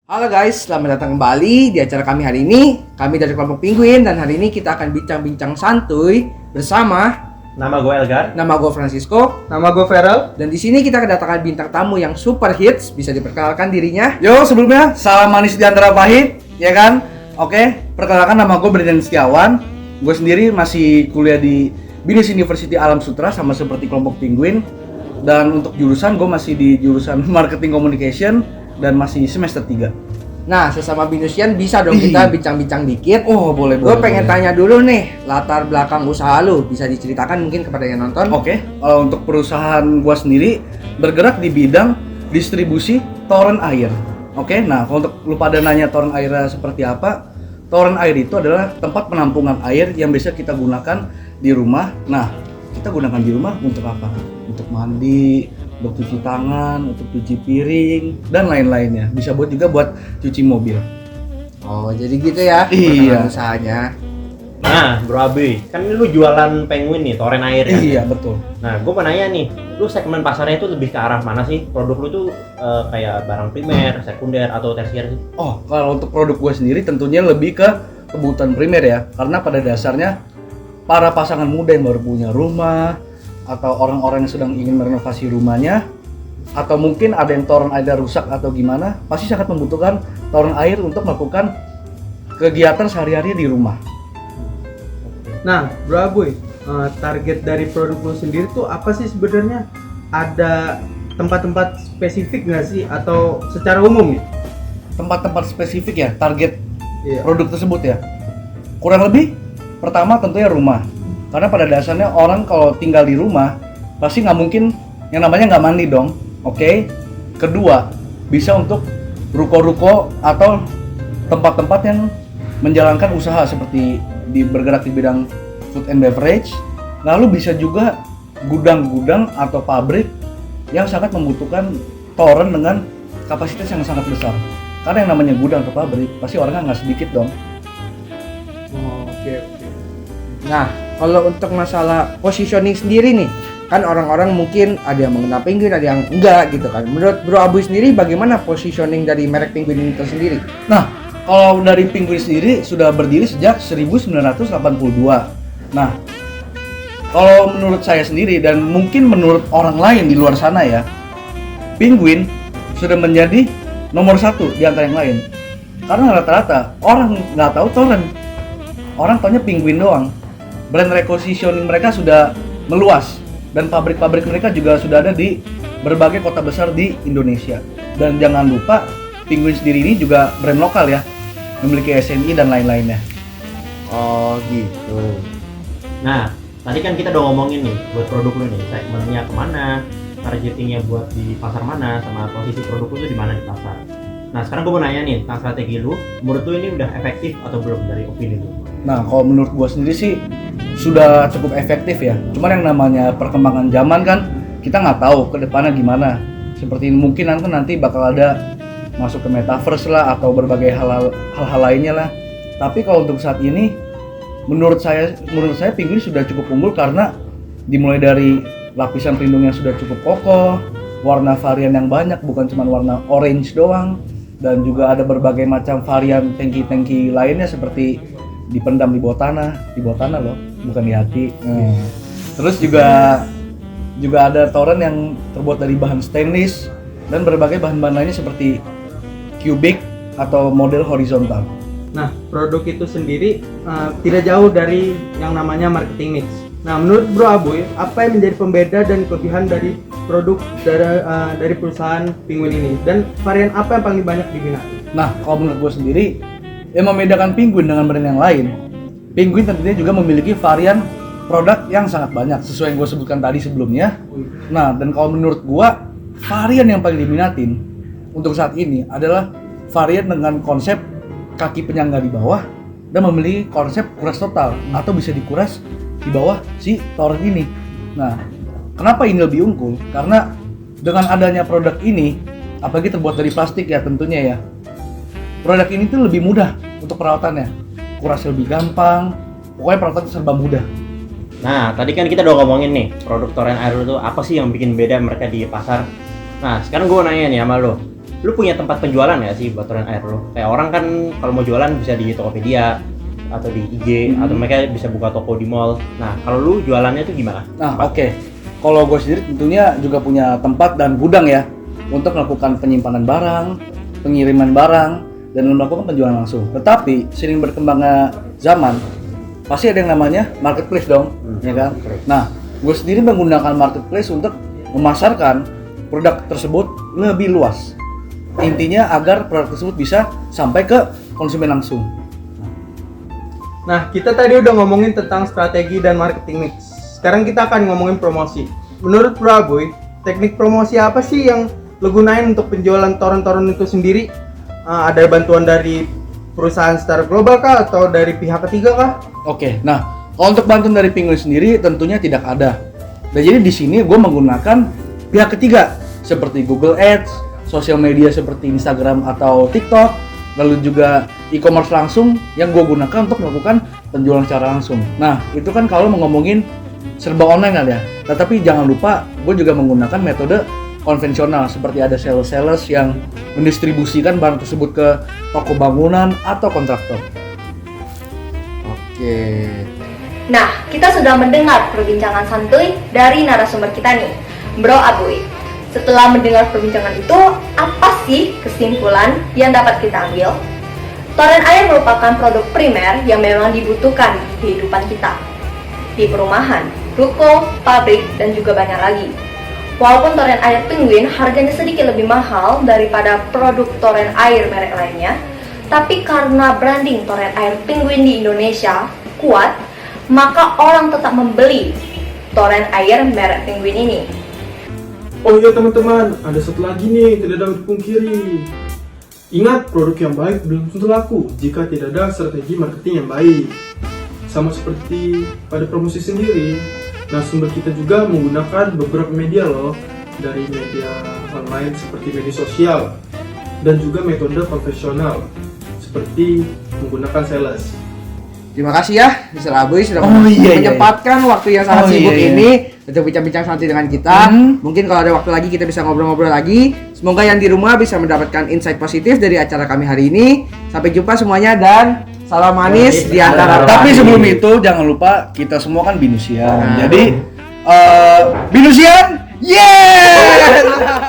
Halo guys, selamat datang kembali di acara kami hari ini. Kami dari kelompok Penguin dan hari ini kita akan bincang-bincang santuy bersama. Nama gue Elgar. Nama gue Francisco. Nama gue Feral. Dan di sini kita kedatangan bintang tamu yang super hits. Bisa diperkenalkan dirinya. Yo, sebelumnya salam manis di antara pahit, ya kan? Oke, perkenalkan nama gue Brandon Setiawan. Gue sendiri masih kuliah di Binus University Alam Sutera sama seperti kelompok Penguin. Dan untuk jurusan gue masih di jurusan Marketing Communication dan masih semester 3. Nah, sesama Binusian bisa dong kita bincang-bincang dikit. Oh, boleh. Gue pengen tanya dulu nih, latar belakang usaha lu bisa diceritakan mungkin kepada yang nonton. Oke, untuk perusahaan gue sendiri bergerak di bidang distribusi toren air. Oke, nah kalau untuk lu pada nanya toren airnya seperti apa, toren air itu adalah tempat penampungan air yang bisa kita gunakan di rumah. Nah, kita gunakan di rumah untuk apa? Untuk mandi, untuk cuci tangan, untuk cuci piring, dan lain-lainnya. Bisa juga buat cuci mobil. Oh, jadi gitu ya Iya. perkembangan usahanya. Nah, Bro Abi, kan lu jualan penguin nih, toren air kan? Iya, betul. Nah, gue mau nanya nih, lu segmen pasarnya itu lebih ke arah mana sih? Produk lu tuh kayak barang primer, sekunder, atau tersier sih? Oh, kalau untuk produk gue sendiri tentunya lebih ke kebutuhan primer ya. Karena pada dasarnya para pasangan muda yang baru punya rumah atau orang-orang yang sedang ingin merenovasi rumahnya atau mungkin ada yang toren air rusak atau gimana, pasti sangat membutuhkan toren air untuk melakukan kegiatan sehari-hari di rumah. Nah, Bro Aboy, target dari produk lo sendiri tuh apa sih sebenarnya? Ada tempat-tempat spesifik nggak sih atau secara umum nih? Tempat-tempat spesifik ya, target Iya. produk tersebut ya. Kurang lebih pertama tentunya rumah. Karena pada dasarnya orang kalau tinggal di rumah pasti nggak mungkin yang namanya nggak mandi dong. Oke. Kedua, bisa untuk ruko-ruko atau tempat-tempat yang menjalankan usaha seperti bergerak di bidang food and beverage. Lalu bisa juga gudang-gudang atau pabrik yang sangat membutuhkan toren dengan kapasitas yang sangat besar. Karena yang namanya gudang atau pabrik pasti orangnya nggak sedikit dong. Oh, oke. Nah, kalau untuk masalah positioning sendiri nih, kan orang-orang mungkin ada yang mengenal Penguin, ada yang enggak gitu kan. Menurut Bro Abu sendiri bagaimana positioning dari merek Penguin ini tersendiri? Nah, kalau dari Penguin sendiri sudah berdiri sejak 1982. Nah, kalau menurut saya sendiri dan mungkin menurut orang lain di luar sana ya, Penguin sudah menjadi nomor satu di antara yang lain. Karena rata-rata orang nggak tahu toren, orang taunya Penguin doang. Brand repositioning mereka sudah meluas dan pabrik-pabrik mereka juga sudah ada di berbagai kota besar di Indonesia. Dan jangan lupa Penguin sendiri ini juga brand lokal ya, memiliki SNI dan lain-lainnya. Oh gitu. Nah, tadi kan kita udah ngomongin nih, buat produk lu nih, segmennya kemana, targetingnya buat di pasar mana, sama posisi produk lu tuh di mana di pasar. Nah, sekarang gue mau nanya nih, tentang strategi lu, menurut lu ini udah efektif atau belum dari opini lu? Nah, kalau menurut gua sendiri sih sudah cukup efektif ya. Cuman yang namanya perkembangan zaman kan kita nggak tahu ke depannya gimana. Seperti mungkin nanti bakal ada masuk ke metaverse lah atau berbagai hal-hal lainnya lah. Tapi kalau untuk saat ini menurut saya Penguin sudah cukup unggul karena dimulai dari lapisan pelindung yang sudah cukup kokoh, warna varian yang banyak bukan cuma warna orange doang, dan juga ada berbagai macam varian tangki-tangki lainnya seperti dipendam di bawah tanah loh, bukan di hati. Terus juga ada toren yang terbuat dari bahan stainless dan berbagai bahan-bahan lainnya seperti cubic atau model horizontal. Nah, produk itu sendiri tidak jauh dari yang namanya marketing mix. Nah, menurut Bro Aboy, apa yang menjadi pembeda dan kelebihan dari produk dari perusahaan Penguin ini? Dan varian apa yang paling banyak diminati? Nah, kalau menurut gue sendiri, yang membedakan Penguin dengan brand yang lain, Penguin tentunya juga memiliki varian produk yang sangat banyak sesuai yang gue sebutkan tadi sebelumnya. Nah, dan kalau menurut gue, varian yang paling diminatin untuk saat ini adalah varian dengan konsep kaki penyangga di bawah dan memiliki konsep kuras total atau bisa dikuras di bawah si toren ini. Nah, kenapa ini lebih unggul? Karena dengan adanya produk ini, apalagi terbuat dari plastik ya tentunya ya, produk ini tuh lebih mudah untuk perawatannya, kuras lebih gampang, pokoknya perawatan serba mudah. Nah, tadi kan kita udah ngomongin nih, produk toren air lu tuh apa sih yang bikin beda mereka di pasar? Nah, sekarang gue nanya nih sama lo, lu punya tempat penjualan ya sih buat Toren Air lu? Kayak orang kan kalau mau jualan bisa di Tokopedia atau di IG atau mereka bisa buka toko di mall. Nah, kalau lu jualannya tuh gimana? Nah, oke. Kalau gue sendiri tentunya juga punya tempat dan gudang ya untuk melakukan penyimpanan barang, pengiriman barang, dan melakukan penjualan langsung. Tetapi sering berkembangnya zaman, pasti ada yang namanya marketplace dong, ya kan? Nah, gue sendiri menggunakan marketplace untuk memasarkan produk tersebut lebih luas. Intinya agar produk tersebut bisa sampai ke konsumen langsung. Nah, kita tadi udah ngomongin tentang strategi dan marketing mix. Sekarang kita akan ngomongin promosi. Menurut Bro Aboy, teknik promosi apa sih yang lo gunain untuk penjualan toren-toren itu sendiri? Ada bantuan dari perusahaan secara global kah atau dari pihak ketiga kah? Oke, nah kalau untuk bantuan dari Penguin sendiri tentunya tidak ada. Dan jadi di sini gue menggunakan pihak ketiga seperti Google Ads, sosial media seperti Instagram atau TikTok, lalu juga e-commerce langsung yang gue gunakan untuk melakukan penjualan secara langsung. Nah, itu kan kalau mau ngomongin serba online kan ya. Tetapi jangan lupa, gue juga menggunakan metode konvensional seperti ada sales yang mendistribusikan barang tersebut ke toko bangunan atau kontraktor. Oke. Nah, kita sudah mendengar perbincangan santuy dari narasumber kita nih, Bro Aboy. Setelah mendengar perbincangan itu, apa sih kesimpulan yang dapat kita ambil? Toren air merupakan produk primer yang memang dibutuhkan di kehidupan kita. Di perumahan, ruko, pabrik, dan juga banyak lagi. Walaupun toren air Penguin harganya sedikit lebih mahal daripada produk toren air merek lainnya, tapi karena branding toren air Penguin di Indonesia kuat, maka orang tetap membeli toren air merek Penguin ini. Oh iya teman-teman, ada satu lagi nih, tidak dapat dipungkiri. Ingat, produk yang baik belum tentu laku jika tidak ada strategi marketing yang baik. Sama seperti pada promosi sendiri, narasumber kita juga menggunakan beberapa media loh, dari media online seperti media sosial, dan juga metode konvensional, seperti menggunakan sales. Terima kasih ya, Mr. Aboy sudah Iya. menyempatkan waktu yang sangat sibuk Iya. ini untuk bincang-bincang santai dengan kita. Mungkin kalau ada waktu lagi kita bisa ngobrol-ngobrol lagi. Semoga yang di rumah bisa mendapatkan insight positif dari acara kami hari ini. Sampai jumpa semuanya dan salam manis di antara. Tapi sebelum itu jangan lupa kita semua kan binusian. Nah. Jadi binusian, yeah!